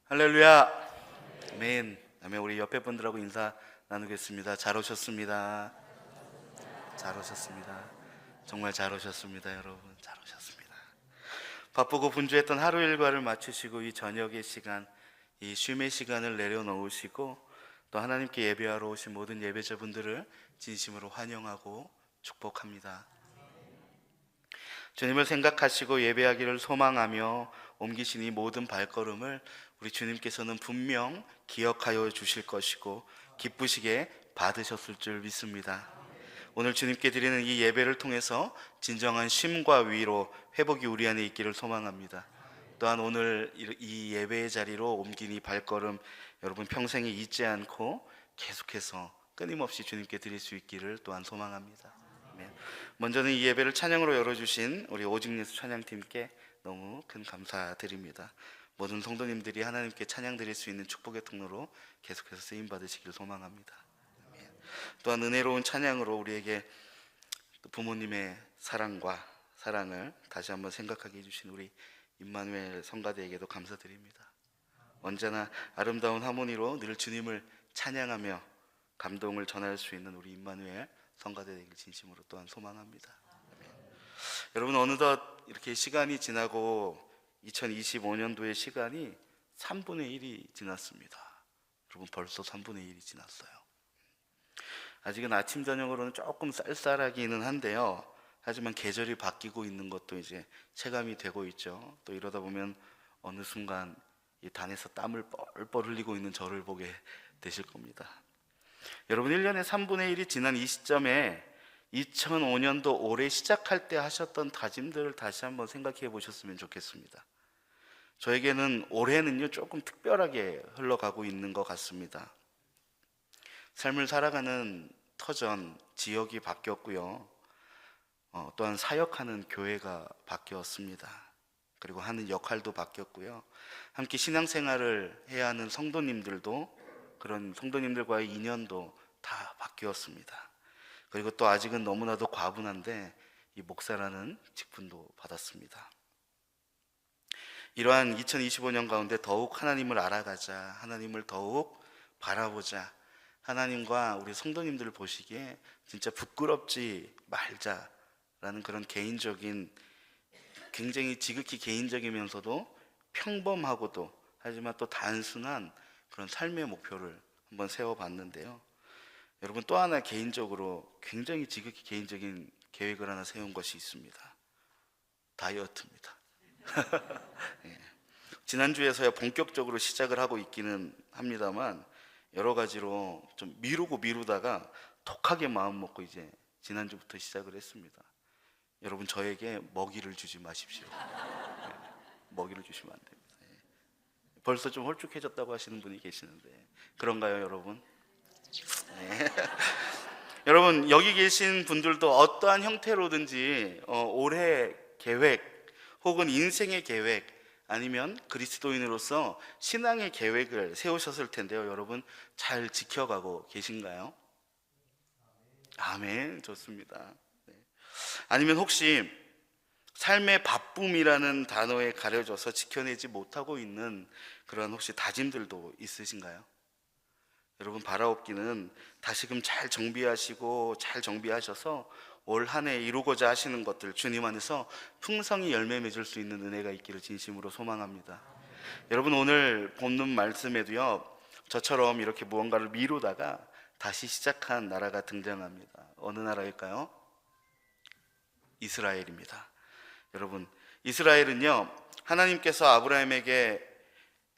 할렐루야. 아멘. 다음에 우리 옆에 분들하고 인사 나누겠습니다. 잘 오셨습니다. 잘 오셨습니다. 정말 잘 오셨습니다. 여러분 잘 오셨습니다. 바쁘고 분주했던 하루 일과를 마치시고 이 저녁의 시간, 이 쉼의 시간을 내려놓으시고 또 하나님께 예배하러 오신 모든 예배자분들을 진심으로 환영하고 축복합니다. 주님을 생각하시고 예배하기를 소망하며 옮기신 이 모든 발걸음을 우리 주님께서는 분명 기억하여 주실 것이고 기쁘시게 받으셨을 줄 믿습니다. 오늘 주님께 드리는 이 예배를 통해서 진정한 쉼과 위로, 회복이 우리 안에 있기를 소망합니다. 또한 오늘 이 예배의 자리로 옮긴 이 발걸음 여러분 평생에 잊지 않고 계속해서 끊임없이 주님께 드릴 수 있기를 또한 소망합니다. 먼저는 이 예배를 찬양으로 열어주신 우리 오직 예수 찬양팀께 너무 큰 감사드립니다. 모든 성도님들이 하나님께 찬양 드릴 수 있는 축복의 통로로 계속해서 쓰임 받으시길 소망합니다. 또한 은혜로운 찬양으로 우리에게 부모님의 사랑과 사랑을 다시 한번 생각하게 해주신 우리 임마누엘 성가대에게도 감사드립니다. 언제나 아름다운 하모니로 늘 주님을 찬양하며 감동을 전할 수 있는 우리 임마누엘 성가대 되길 진심으로 또한 소망합니다. 여러분 어느덧 이렇게 시간이 지나고 2025년도의 시간이 3분의 1이 지났습니다. 여러분 벌써 3분의 1이 지났어요. 아직은 아침 저녁으로는 조금 쌀쌀하기는 한데요. 하지만 계절이 바뀌고 있는 것도 이제 체감이 되고 있죠. 또 이러다 보면 어느 순간 이 단에서 땀을 뻘뻘 흘리고 있는 저를 보게 되실 겁니다. 여러분 1년의 3분의 1이 지난 이 시점에 2005년도 올해 시작할 때 하셨던 다짐들을 다시 한번 생각해 보셨으면 좋겠습니다. 저에게는 올해는요 조금 특별하게 흘러가고 있는 것 같습니다. 삶을 살아가는 터전, 지역이 바뀌었고요. 또한 사역하는 교회가 바뀌었습니다. 그리고 하는 역할도 바뀌었고요. 함께 신앙생활을 해야 하는 성도님들도 그런 성도님들과의 인연도 다 바뀌었습니다. 그리고 또 아직은 너무나도 과분한데 이 목사라는 직분도 받았습니다. 이러한 2025년 가운데 더욱 하나님을 알아가자, 하나님을 더욱 바라보자, 하나님과 우리 성도님들을 보시기에 진짜 부끄럽지 말자라는 그런 개인적인, 굉장히 지극히 개인적이면서도 평범하고도 하지만 또 단순한 그런 삶의 목표를 한번 세워봤는데요. 여러분 또 하나 개인적으로 굉장히 지극히 개인적인 계획을 하나 세운 것이 있습니다. 다이어트입니다. 예. 지난주에서야 본격적으로 시작을 하고 있기는 합니다만 여러 가지로 좀 미루다가 독하게 마음 먹고 이제 지난주부터 시작을 했습니다. 여러분 저에게 먹이를 주지 마십시오. 예. 먹이를 주시면 안 됩니다. 예. 벌써 좀 홀쭉해졌다고 하시는 분이 계시는데 그런가요 여러분? 네. 여러분 여기 계신 분들도 어떠한 형태로든지 올해 계획 혹은 인생의 계획 아니면 그리스도인으로서 신앙의 계획을 세우셨을 텐데요. 여러분 잘 지켜가고 계신가요? 아멘. 좋습니다. 네. 아니면 혹시 삶의 바쁨이라는 단어에 가려져서 지켜내지 못하고 있는 그런 혹시 다짐들도 있으신가요? 여러분 바라옵기는 다시금 잘 정비하시고 잘 정비하셔서 올 한 해 이루고자 하시는 것들 주님 안에서 풍성히 열매 맺을 수 있는 은혜가 있기를 진심으로 소망합니다. 여러분 오늘 본문 말씀에도요 저처럼 이렇게 무언가를 미루다가 다시 시작한 나라가 등장합니다. 어느 나라일까요? 이스라엘입니다. 여러분 이스라엘은요 하나님께서 아브라함에게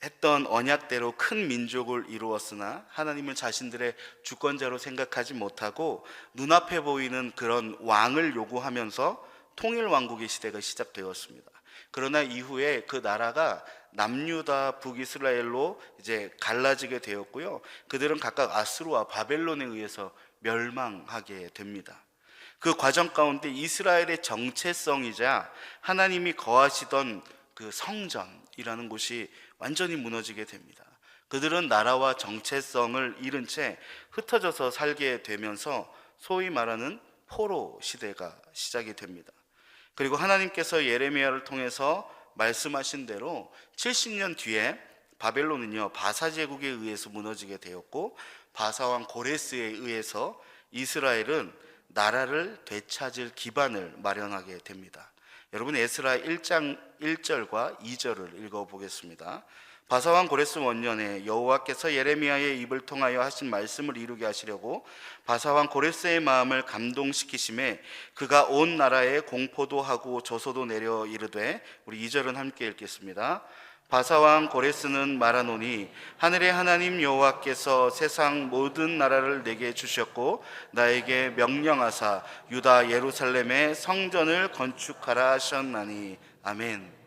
했던 언약대로 큰 민족을 이루었으나 하나님을 자신들의 주권자로 생각하지 못하고 눈앞에 보이는 그런 왕을 요구하면서 통일왕국의 시대가 시작되었습니다. 그러나 이후에 그 나라가 남유다 북이스라엘로 이제 갈라지게 되었고요. 그들은 각각 아수르와 바벨론에 의해서 멸망하게 됩니다. 그 과정 가운데 이스라엘의 정체성이자 하나님이 거하시던 그 성전이라는 곳이 완전히 무너지게 됩니다. 그들은 나라와 정체성을 잃은 채 흩어져서 살게 되면서 소위 말하는 포로 시대가 시작이 됩니다. 그리고 하나님께서 예레미야를 통해서 말씀하신 대로 70년 뒤에 바벨론은요 바사 제국에 의해서 무너지게 되었고, 바사왕 고레스에 의해서 이스라엘은 나라를 되찾을 기반을 마련하게 됩니다. 여러분, 에스라 1장 1절과 2절을 읽어보겠습니다. 바사왕 고레스 원년에 여호와께서 예레미야의 입을 통하여 하신 말씀을 이루게 하시려고 바사왕 고레스의 마음을 감동시키심에 그가 온 나라에 공포도 하고 조소도 내려 이르되, 우리 2절은 함께 읽겠습니다. 바사왕 고레스는 말하노니 하늘의 하나님 여호와께서 세상 모든 나라를 내게 주셨고 나에게 명령하사 유다 예루살렘에 성전을 건축하라 하셨나니. 아멘.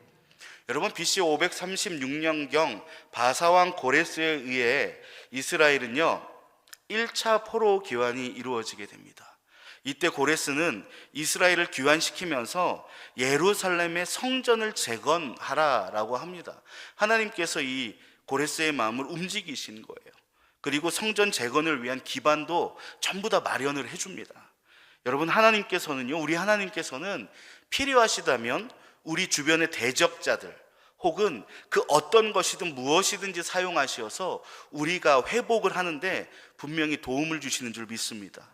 여러분, BC 536년경 바사왕 고레스에 의해 이스라엘은요 1차 포로 귀환이 이루어지게 됩니다. 이때 고레스는 이스라엘을 귀환시키면서 예루살렘의 성전을 재건하라라고 합니다. 하나님께서 이 고레스의 마음을 움직이신 거예요. 그리고 성전 재건을 위한 기반도 전부 다 마련을 해줍니다. 여러분, 우리 하나님께서는 필요하시다면 우리 주변의 대적자들 혹은 그 어떤 것이든 무엇이든지 사용하셔서 우리가 회복을 하는데 분명히 도움을 주시는 줄 믿습니다.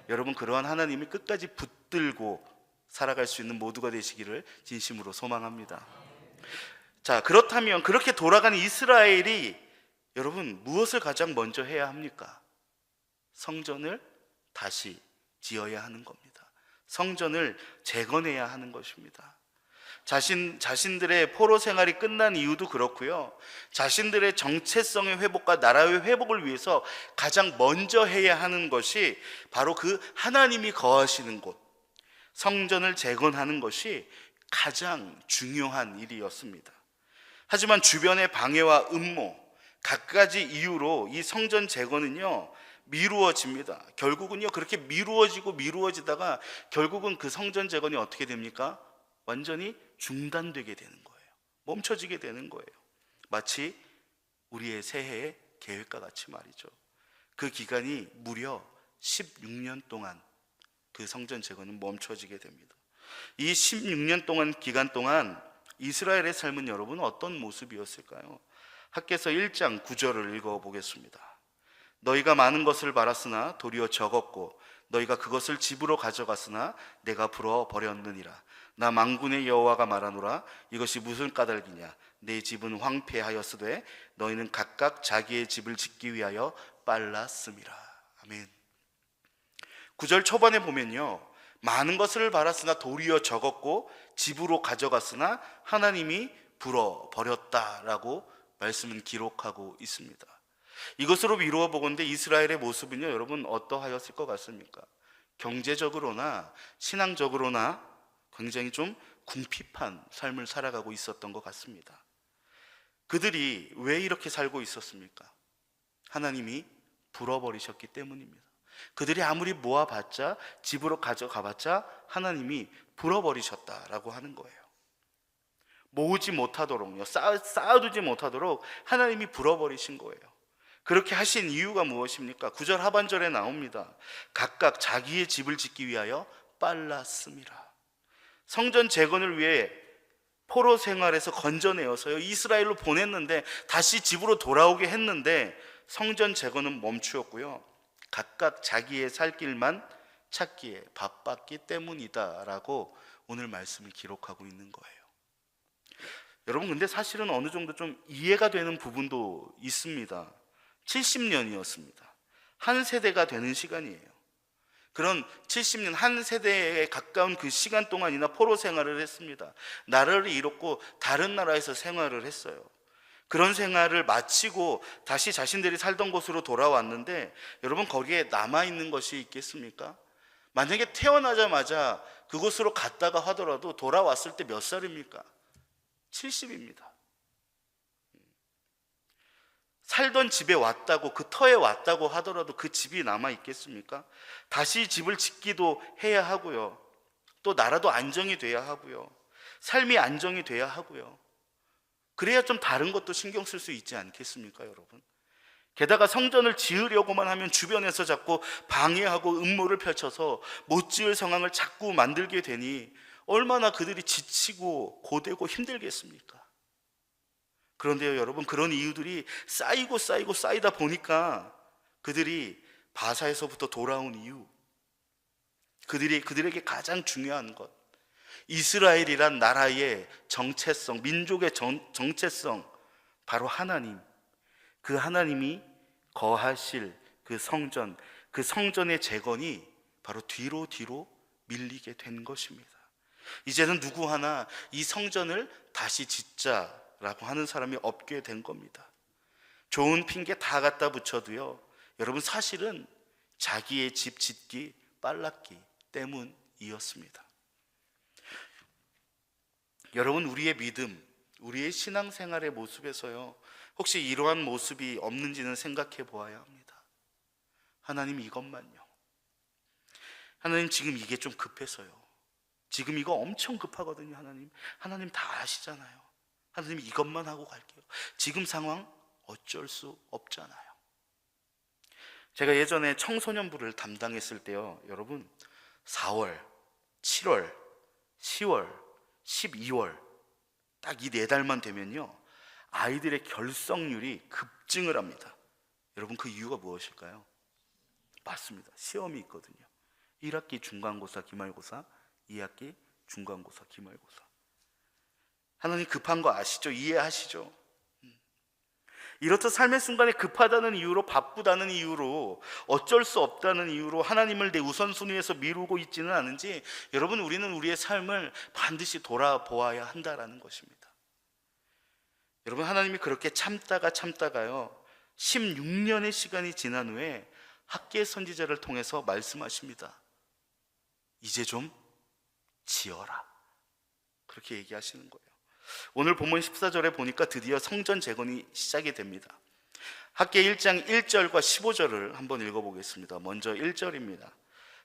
여러분, 그러한 하나님이 끝까지 붙들고 살아갈 수 있는 모두가 되시기를 진심으로 소망합니다. 자, 그렇다면 그렇게 돌아가는 이스라엘이 여러분 무엇을 가장 먼저 해야 합니까? 성전을 다시 지어야 하는 겁니다. 성전을 재건해야 하는 것입니다. 자신들의 포로 생활이 끝난 이유도 그렇고요, 자신들의 정체성의 회복과 나라의 회복을 위해서 가장 먼저 해야 하는 것이 바로 그 하나님이 거하시는 곳, 성전을 재건하는 것이 가장 중요한 일이었습니다. 하지만 주변의 방해와 음모, 갖가지 이유로 이 성전 재건은요 미루어집니다. 결국은요 그렇게 미루어지다가 결국은 그 성전 재건이 어떻게 됩니까? 완전히 중단되게 되는 거예요. 멈춰지게 되는 거예요. 마치 우리의 새해의 계획과 같이 말이죠. 그 기간이 무려 16년 동안 그 성전 재건은 멈춰지게 됩니다. 이 16년 동안 기간 동안 이스라엘의 삶은 여러분 어떤 모습이었을까요? 학개서 1장 9절을 읽어보겠습니다. 너희가 많은 것을 바랐으나 도리어 적었고 너희가 그것을 집으로 가져갔으나 내가 불어 버렸느니라. 나 만군의 여호와가 말하노라. 이것이 무슨 까닭이냐? 내 집은 황폐하였으되 너희는 각각 자기의 집을 짓기 위하여 빨랐음이라. 아멘. 9절 초반에 보면요, 많은 것을 바랐으나 도리어 적었고 집으로 가져갔으나 하나님이 불어 버렸다라고 말씀은 기록하고 있습니다. 이것으로 미루어 보건대 이스라엘의 모습은요 여러분 어떠하였을 것 같습니까? 경제적으로나 신앙적으로나 굉장히 좀 궁핍한 삶을 살아가고 있었던 것 같습니다. 그들이 왜 이렇게 살고 있었습니까? 하나님이 불어버리셨기 때문입니다. 그들이 아무리 모아봤자, 집으로 가져가봤자 하나님이 불어버리셨다라고 하는 거예요. 모으지 못하도록요, 쌓아두지 못하도록 하나님이 불어버리신 거예요. 그렇게 하신 이유가 무엇입니까? 9절 하반절에 나옵니다. 각각 자기의 집을 짓기 위하여 빨랐음이라. 성전 재건을 위해 포로 생활에서 건져내어서요 이스라엘로 보냈는데 다시 집으로 돌아오게 했는데 성전 재건은 멈추었고요, 각각 자기의 살 길만 찾기에 바빴기 때문이다라고 오늘 말씀을 기록하고 있는 거예요. 여러분, 근데 사실은 어느 정도 좀 이해가 되는 부분도 있습니다. 70년이었습니다. 한 세대가 되는 시간이에요. 그런 70년, 한 세대에 가까운 그 시간 동안이나 포로 생활을 했습니다. 나라를 잃었고 다른 나라에서 생활을 했어요. 그런 생활을 마치고 다시 자신들이 살던 곳으로 돌아왔는데 여러분, 거기에 남아있는 것이 있겠습니까? 만약에 태어나자마자 그곳으로 갔다가 하더라도 돌아왔을 때 몇 살입니까? 70입니다. 살던 집에 왔다고, 그 터에 왔다고 하더라도 그 집이 남아 있겠습니까? 다시 집을 짓기도 해야 하고요, 또 나라도 안정이 돼야 하고요, 삶이 안정이 돼야 하고요. 그래야 좀 다른 것도 신경 쓸 수 있지 않겠습니까, 여러분? 게다가 성전을 지으려고만 하면 주변에서 자꾸 방해하고 음모를 펼쳐서 못 지을 상황을 자꾸 만들게 되니 얼마나 그들이 지치고 고되고 힘들겠습니까? 그런데요 여러분, 그런 이유들이 쌓이고 쌓이다 보니까 그들이 바사에서부터 돌아온 이유, 그들에게 가장 중요한 것, 이스라엘이란 나라의 정체성, 민족의 정체성, 바로 하나님, 그 하나님이 거하실 그 성전의 재건이 바로 뒤로 밀리게 된 것입니다. 이제는 누구 하나 이 성전을 다시 짓자라고 하는 사람이 없게 된 겁니다. 좋은 핑계 다 갖다 붙여도요 여러분, 사실은 자기의 집 짓기 빨랐기 때문이었습니다. 여러분, 우리의 믿음, 우리의 신앙생활의 모습에서요 혹시 이러한 모습이 없는지는 생각해 보아야 합니다. 하나님, 이것만요. 하나님, 지금 이게 좀 급해서요. 지금 이거 엄청 급하거든요. 하나님 다 아시잖아요. 하나님, 이것만 하고 갈게요. 지금 상황 어쩔 수 없잖아요. 제가 예전에 청소년부를 담당했을 때요 여러분, 4월, 7월, 10월, 12월 딱 이 4달만 되면요 아이들의 결석률이 급증을 합니다. 여러분, 그 이유가 무엇일까요? 맞습니다. 시험이 있거든요. 1학기 중간고사, 기말고사, 2학기 중간고사, 기말고사. 하나님, 급한 거 아시죠? 이해하시죠? 이렇듯 삶의 순간에 급하다는 이유로, 바쁘다는 이유로, 어쩔 수 없다는 이유로 하나님을 내 우선순위에서 미루고 있지는 않은지, 여러분, 우리는 우리의 삶을 반드시 돌아보아야 한다라는 것입니다. 여러분, 하나님이 그렇게 참다가요 16년의 시간이 지난 후에 학계 선지자를 통해서 말씀하십니다. 이제 좀 지어라, 그렇게 얘기하시는 거예요. 오늘 본문 14절에 보니까 드디어 성전 재건이 시작이 됩니다. 학계 1장 1절과 15절을 한번 읽어보겠습니다. 먼저 1절입니다.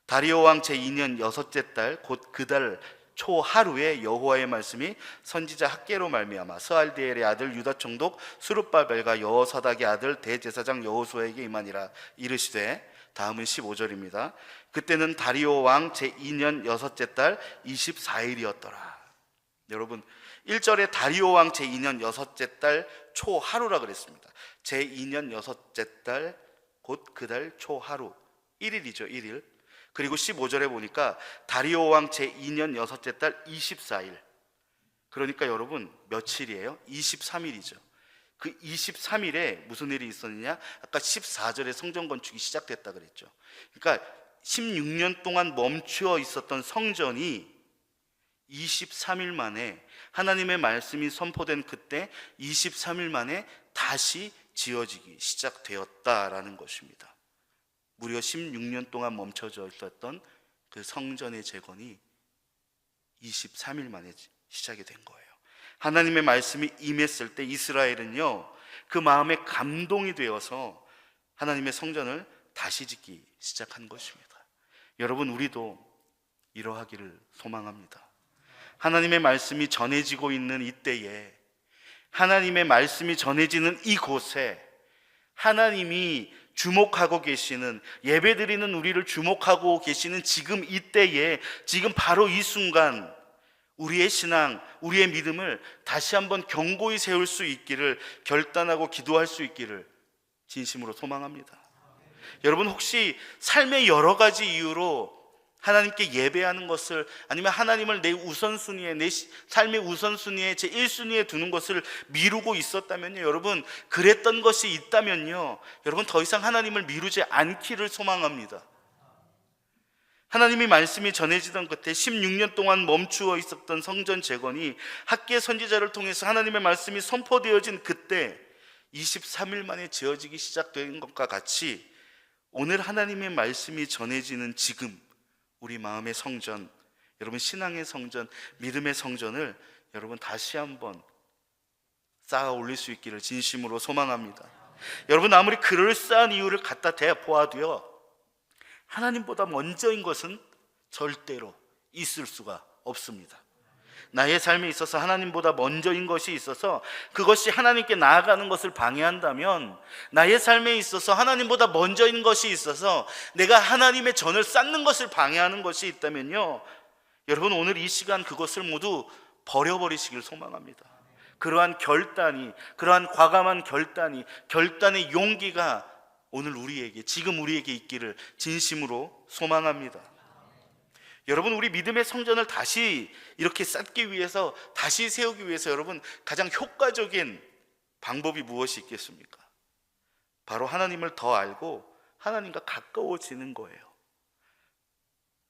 다리오 왕 제2년 여섯째 달 곧 그 달 초 하루에 여호와의 말씀이 선지자 학계로 말미암아 스알디엘의 아들 유다 총독 스룹바벨과 여호사닥의 아들 대제사장 여호수아에게 임하니라. 이르시되, 다음은 15절입니다. 그때는 다리오 왕 제2년 여섯째 달 24일이었더라. 여러분, 1절에 다리오 왕 제2년 여섯째 달 초 하루라 그랬습니다. 제2년 여섯째 달 곧 그 달 초 하루, 1일이죠, 1일. 그리고 15절에 보니까 다리오 왕 제2년 여섯째 달 24일. 그러니까 여러분, 며칠이에요? 23일이죠. 그 23일에 무슨 일이 있었느냐? 아까 14절에 성전 건축이 시작됐다 그랬죠. 그러니까 16년 동안 멈추어 있었던 성전이 23일 만에, 하나님의 말씀이 선포된 그때 23일 만에 다시 지어지기 시작되었다라는 것입니다. 무려 16년 동안 멈춰져 있었던 그 성전의 재건이 23일 만에 시작이 된 거예요. 하나님의 말씀이 임했을 때 이스라엘은요 그 마음에 감동이 되어서 하나님의 성전을 다시 짓기 시작한 것입니다. 여러분, 우리도 이러하기를 소망합니다. 하나님의 말씀이 전해지고 있는 이때에, 하나님의 말씀이 전해지는 이곳에, 하나님이 주목하고 계시는, 예배드리는 우리를 주목하고 계시는 지금 이때에, 지금 바로 이 순간 우리의 신앙, 우리의 믿음을 다시 한번 견고히 세울 수 있기를, 결단하고 기도할 수 있기를 진심으로 소망합니다. 여러분, 혹시 삶의 여러 가지 이유로 하나님께 예배하는 것을, 아니면 하나님을 내 우선순위에, 내 삶의 우선순위에, 제 1순위에 두는 것을 미루고 있었다면요, 여러분, 그랬던 것이 있다면요, 여러분, 더 이상 하나님을 미루지 않기를 소망합니다. 하나님의 말씀이 전해지던 끝에 16년 동안 멈추어 있었던 성전 재건이 학계 선지자를 통해서 하나님의 말씀이 선포되어진 그때 23일 만에 지어지기 시작된 것과 같이, 오늘 하나님의 말씀이 전해지는 지금 우리 마음의 성전, 여러분 신앙의 성전, 믿음의 성전을 여러분 다시 한번 쌓아 올릴 수 있기를 진심으로 소망합니다. 여러분, 아무리 그럴싸한 이유를 갖다 대보아도요, 하나님보다 먼저인 것은 절대로 있을 수가 없습니다. 나의 삶에 있어서 하나님보다 먼저인 것이 있어서 그것이 하나님께 나아가는 것을 방해한다면, 나의 삶에 있어서 하나님보다 먼저인 것이 있어서 내가 하나님의 전을 쌓는 것을 방해하는 것이 있다면요, 여러분 오늘 이 시간 그것을 모두 버려버리시길 소망합니다. 그러한 결단이, 그러한 과감한 결단이, 결단의 용기가 오늘 우리에게, 지금 우리에게 있기를 진심으로 소망합니다. 여러분, 우리 믿음의 성전을 다시 이렇게 쌓기 위해서, 다시 세우기 위해서 여러분 가장 효과적인 방법이 무엇이 있겠습니까? 바로 하나님을 더 알고 하나님과 가까워지는 거예요.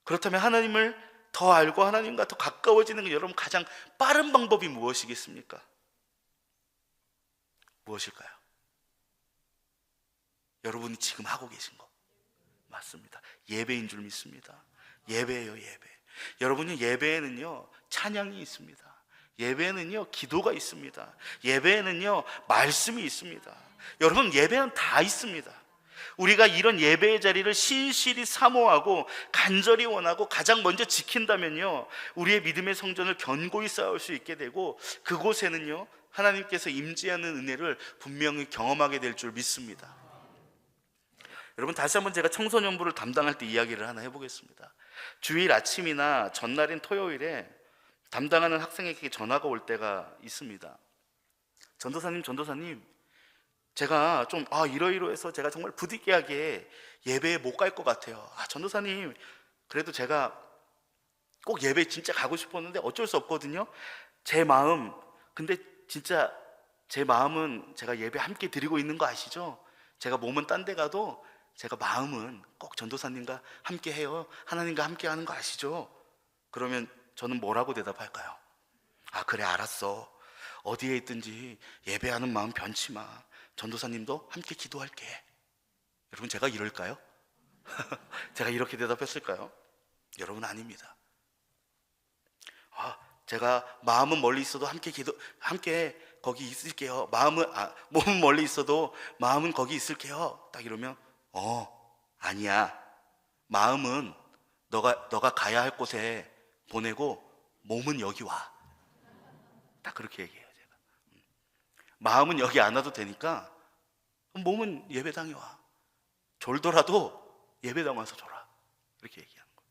그렇다면 하나님을 더 알고 하나님과 더 가까워지는 게 여러분 가장 빠른 방법이 무엇이겠습니까? 무엇일까요? 여러분이 지금 하고 계신 거 맞습니다. 예배인 줄 믿습니다. 예배예요, 예배. 여러분이 예배에는요 찬양이 있습니다. 예배에는요 기도가 있습니다. 예배에는요 말씀이 있습니다. 여러분, 예배는 다 있습니다. 우리가 이런 예배의 자리를 신실히 사모하고 간절히 원하고 가장 먼저 지킨다면요, 우리의 믿음의 성전을 견고히 쌓을 수 있게 되고, 그곳에는요 하나님께서 임재하는 은혜를 분명히 경험하게 될 줄 믿습니다. 여러분, 다시 한번 제가 청소년부를 담당할 때 이야기를 하나 해보겠습니다. 주일 아침이나 전날인 토요일에 담당하는 학생에게 전화가 올 때가 있습니다. 전도사님, 제가 좀 이러이러해서 제가 정말 부득이하게 예배에 못 갈 것 같아요. 전도사님, 그래도 제가 꼭 예배 진짜 가고 싶었는데 어쩔 수 없거든요. 제 마음, 근데 진짜 제 마음은 제가 예배 함께 드리고 있는 거 아시죠? 제가 몸은 딴 데 가도 제가 마음은 꼭 전도사님과 함께 해요. 하나님과 함께 하는 거 아시죠? 그러면 저는 뭐라고 대답할까요? 그래, 알았어. 어디에 있든지 예배하는 마음 변치 마. 전도사님도 함께 기도할게. 여러분, 제가 이럴까요? 제가 이렇게 대답했을까요? 여러분, 아닙니다. 제가 마음은 멀리 있어도 함께 거기 있을게요. 몸은 멀리 있어도 마음은 거기 있을게요. 딱 이러면 아니야. 마음은 너가 가야 할 곳에 보내고 몸은 여기 와. 딱 그렇게 얘기해요, 제가. 마음은 여기 안 와도 되니까 몸은 예배당에 와. 졸더라도 예배당 와서 졸아. 이렇게 얘기하는 거예요.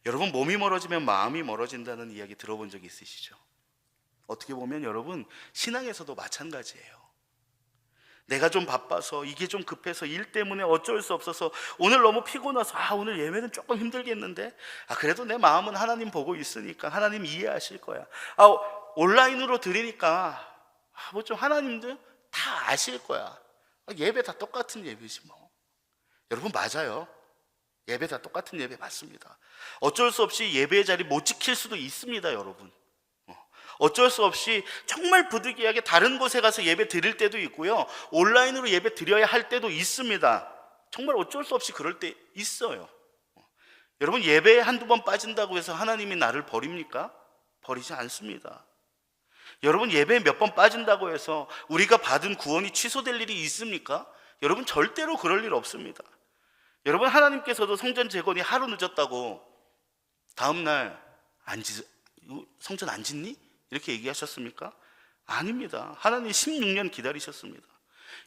여러분, 몸이 멀어지면 마음이 멀어진다는 이야기 들어본 적 있으시죠? 어떻게 보면 여러분, 신앙에서도 마찬가지예요. 내가 좀 바빠서, 이게 좀 급해서, 일 때문에 어쩔 수 없어서, 오늘 너무 피곤해서 오늘 예배는 조금 힘들겠는데, 그래도 내 마음은 하나님 보고 있으니까 하나님 이해하실 거야. 온라인으로 드리니까 뭐 좀 하나님도 다 아실 거야. 예배 다 똑같은 예배지 뭐. 여러분, 맞아요. 예배 다 똑같은 예배 맞습니다. 어쩔 수 없이 예배의 자리 못 지킬 수도 있습니다, 여러분. 어쩔 수 없이 정말 부득이하게 다른 곳에 가서 예배 드릴 때도 있고요, 온라인으로 예배 드려야 할 때도 있습니다. 정말 어쩔 수 없이 그럴 때 있어요. 여러분, 예배에 한두 번 빠진다고 해서 하나님이 나를 버립니까? 버리지 않습니다. 여러분, 예배에 몇 번 빠진다고 해서 우리가 받은 구원이 취소될 일이 있습니까? 여러분, 절대로 그럴 일 없습니다. 여러분, 하나님께서도 성전 재건이 하루 늦었다고 다음날 성전 안 짓니? 이렇게 얘기하셨습니까? 아닙니다. 하나님 16년 기다리셨습니다.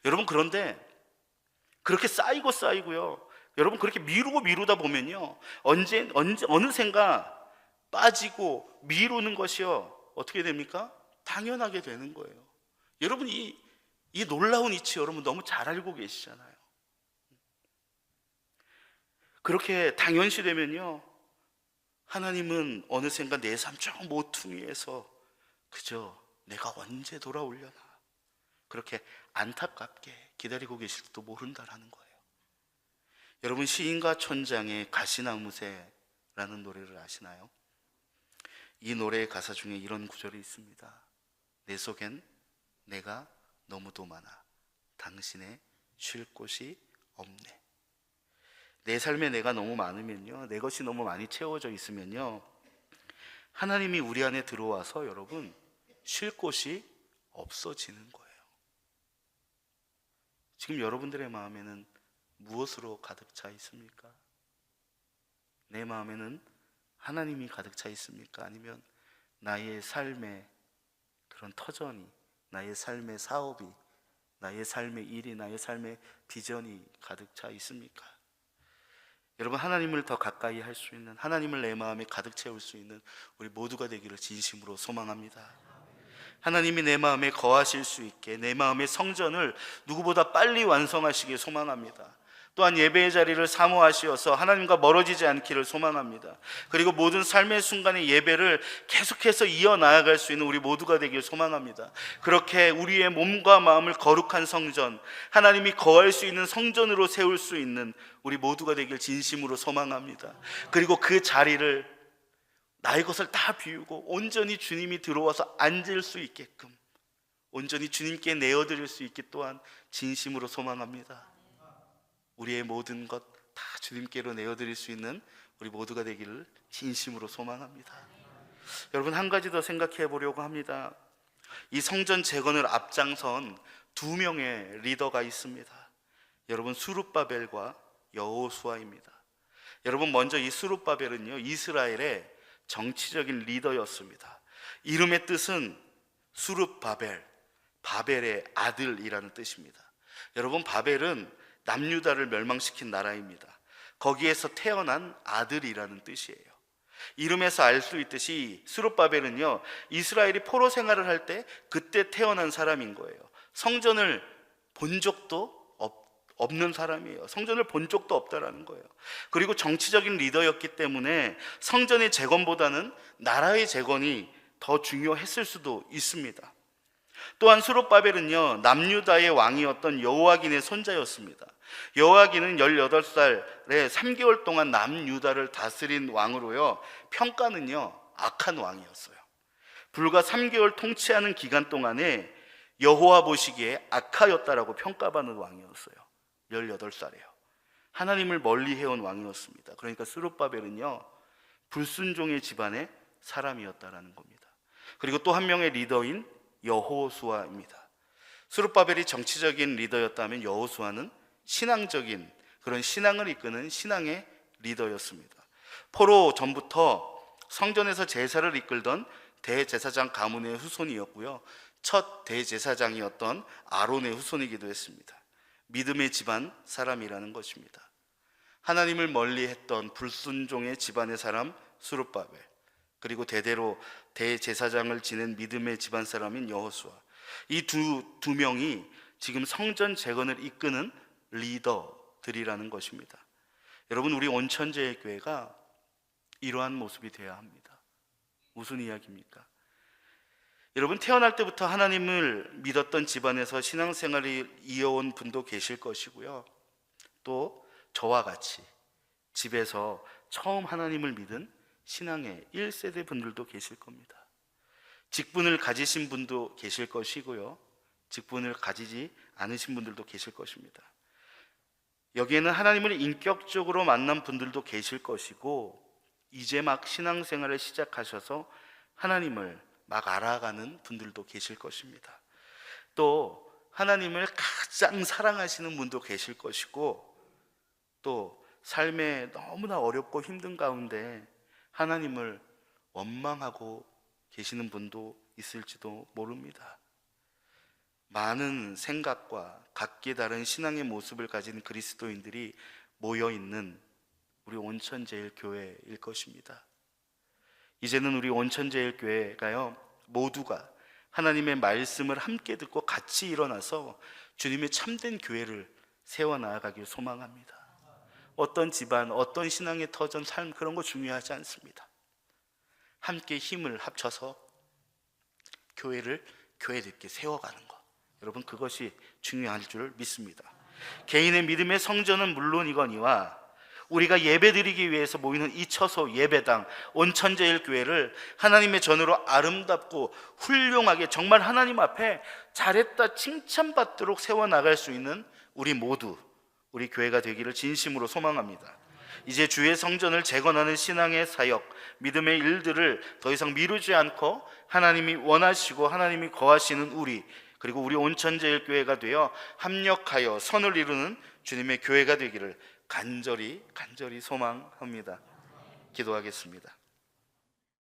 여러분, 그런데 그렇게 쌓이고요, 여러분, 그렇게 미루다 보면요, 어느샌가 빠지고 미루는 것이요, 어떻게 됩니까? 당연하게 되는 거예요. 여러분, 이 놀라운 이치 여러분 너무 잘 알고 계시잖아요. 그렇게 당연시 되면요, 하나님은 어느샌가 내 삶 저 모퉁이에서 그저 내가 언제 돌아오려나 그렇게 안타깝게 기다리고 계실지도 모른다라는 거예요. 여러분, 시인과 촌장의 가시나무새라는 노래를 아시나요? 이 노래의 가사 중에 이런 구절이 있습니다. 내 속엔 내가 너무도 많아 당신의 쉴 곳이 없네. 내 삶에 내가 너무 많으면요, 내 것이 너무 많이 채워져 있으면요, 하나님이 우리 안에 들어와서 여러분 쉴 곳이 없어지는 거예요. 지금 여러분들의 마음에는 무엇으로 가득 차 있습니까? 내 마음에는 하나님이 가득 차 있습니까? 아니면 나의 삶의 그런 터전이, 나의 삶의 사업이, 나의 삶의 일이, 나의 삶의 비전이 가득 차 있습니까? 여러분, 하나님을 더 가까이 할 수 있는, 하나님을 내 마음에 가득 채울 수 있는 우리 모두가 되기를 진심으로 소망합니다. 하나님이 내 마음에 거하실 수 있게 내 마음의 성전을 누구보다 빨리 완성하시길 소망합니다. 또한 예배의 자리를 사모하시어서 하나님과 멀어지지 않기를 소망합니다. 그리고 모든 삶의 순간의 예배를 계속해서 이어나아갈 수 있는 우리 모두가 되길 소망합니다. 그렇게 우리의 몸과 마음을 거룩한 성전, 하나님이 거할 수 있는 성전으로 세울 수 있는 우리 모두가 되길 진심으로 소망합니다. 그리고 그 자리를 나의 것을 다 비우고 온전히 주님이 들어와서 앉을 수 있게끔 온전히 주님께 내어드릴 수 있게 또한 진심으로 소망합니다. 우리의 모든 것 다 주님께로 내어드릴 수 있는 우리 모두가 되기를 진심으로 소망합니다. 여러분, 한 가지 더 생각해 보려고 합니다. 이 성전 재건을 앞장선 두 명의 리더가 있습니다. 여러분, 스룹바벨과 여호수아입니다. 여러분, 먼저 이 스룹바벨은요, 이스라엘의 정치적인 리더였습니다. 이름의 뜻은 스룹바벨, 바벨의 아들이라는 뜻입니다. 여러분, 바벨은 남유다를 멸망시킨 나라입니다. 거기에서 태어난 아들이라는 뜻이에요. 이름에서 알 수 있듯이 스룹바벨은요, 이스라엘이 포로 생활을 할 때 그때 태어난 사람인 거예요. 성전을 본 적도 없는 사람이에요. 성전을 본 적도 없다라는 거예요. 그리고 정치적인 리더였기 때문에 성전의 재건보다는 나라의 재건이 더 중요했을 수도 있습니다. 또한 스룹바벨은요, 남유다의 왕이었던 여호와긴의 손자였습니다. 여호와긴은 18살에 3개월 동안 남유다를 다스린 왕으로요, 평가는요 악한 왕이었어요. 불과 3개월 통치하는 기간 동안에 여호와 보시기에 악하였다라고 평가받는 왕이었어요. 18살이에요. 하나님을 멀리 해온 왕이었습니다. 그러니까 스룹바벨은요, 불순종의 집안의 사람이었다라는 겁니다. 그리고 또 한 명의 리더인 여호수아입니다. 스룹바벨이 정치적인 리더였다면 여호수아는 신앙적인 그런 신앙을 이끄는 신앙의 리더였습니다. 포로 전부터 성전에서 제사를 이끌던 대제사장 가문의 후손이었고요, 첫 대제사장이었던 아론의 후손이기도 했습니다. 믿음의 집안 사람이라는 것입니다. 하나님을 멀리했던 불순종의 집안의 사람 스룹바벨, 그리고 대대로 대제사장을 지낸 믿음의 집안 사람인 여호수아, 이 두 명이 지금 성전 재건을 이끄는 리더들이라는 것입니다. 여러분, 우리 온천제일교회가 이러한 모습이 되어야 합니다. 무슨 이야기입니까? 여러분, 태어날 때부터 하나님을 믿었던 집안에서 신앙생활을 이어온 분도 계실 것이고요, 또 저와 같이 집에서 처음 하나님을 믿은 신앙의 1세대 분들도 계실 겁니다. 직분을 가지신 분도 계실 것이고요, 직분을 가지지 않으신 분들도 계실 것입니다. 여기에는 하나님을 인격적으로 만난 분들도 계실 것이고, 이제 막 신앙생활을 시작하셔서 하나님을 막 알아가는 분들도 계실 것입니다. 또 하나님을 가장 사랑하시는 분도 계실 것이고, 또 삶에 너무나 어렵고 힘든 가운데 하나님을 원망하고 계시는 분도 있을지도 모릅니다. 많은 생각과 각기 다른 신앙의 모습을 가진 그리스도인들이 모여있는 우리 온천제일교회일 것입니다. 이제는 우리 온천제일교회가요, 모두가 하나님의 말씀을 함께 듣고 같이 일어나서 주님의 참된 교회를 세워나가길 소망합니다. 어떤 집안, 어떤 신앙의 터전, 삶, 그런 거 중요하지 않습니다. 함께 힘을 합쳐서 교회를 교회답게 세워가는 것, 여러분, 그것이 중요할 줄 믿습니다. 개인의 믿음의 성전은 물론이거니와 우리가 예배드리기 위해서 모이는 이 처소 예배당 온천제일교회를 하나님의 전으로 아름답고 훌륭하게 정말 하나님 앞에 잘했다 칭찬받도록 세워나갈 수 있는 우리 모두, 우리 교회가 되기를 진심으로 소망합니다. 이제 주의 성전을 재건하는 신앙의 사역, 믿음의 일들을 더 이상 미루지 않고 하나님이 원하시고 하나님이 거하시는 우리, 그리고 우리 온천제일교회가 되어 합력하여 선을 이루는 주님의 교회가 되기를 간절히 소망합니다. 기도하겠습니다.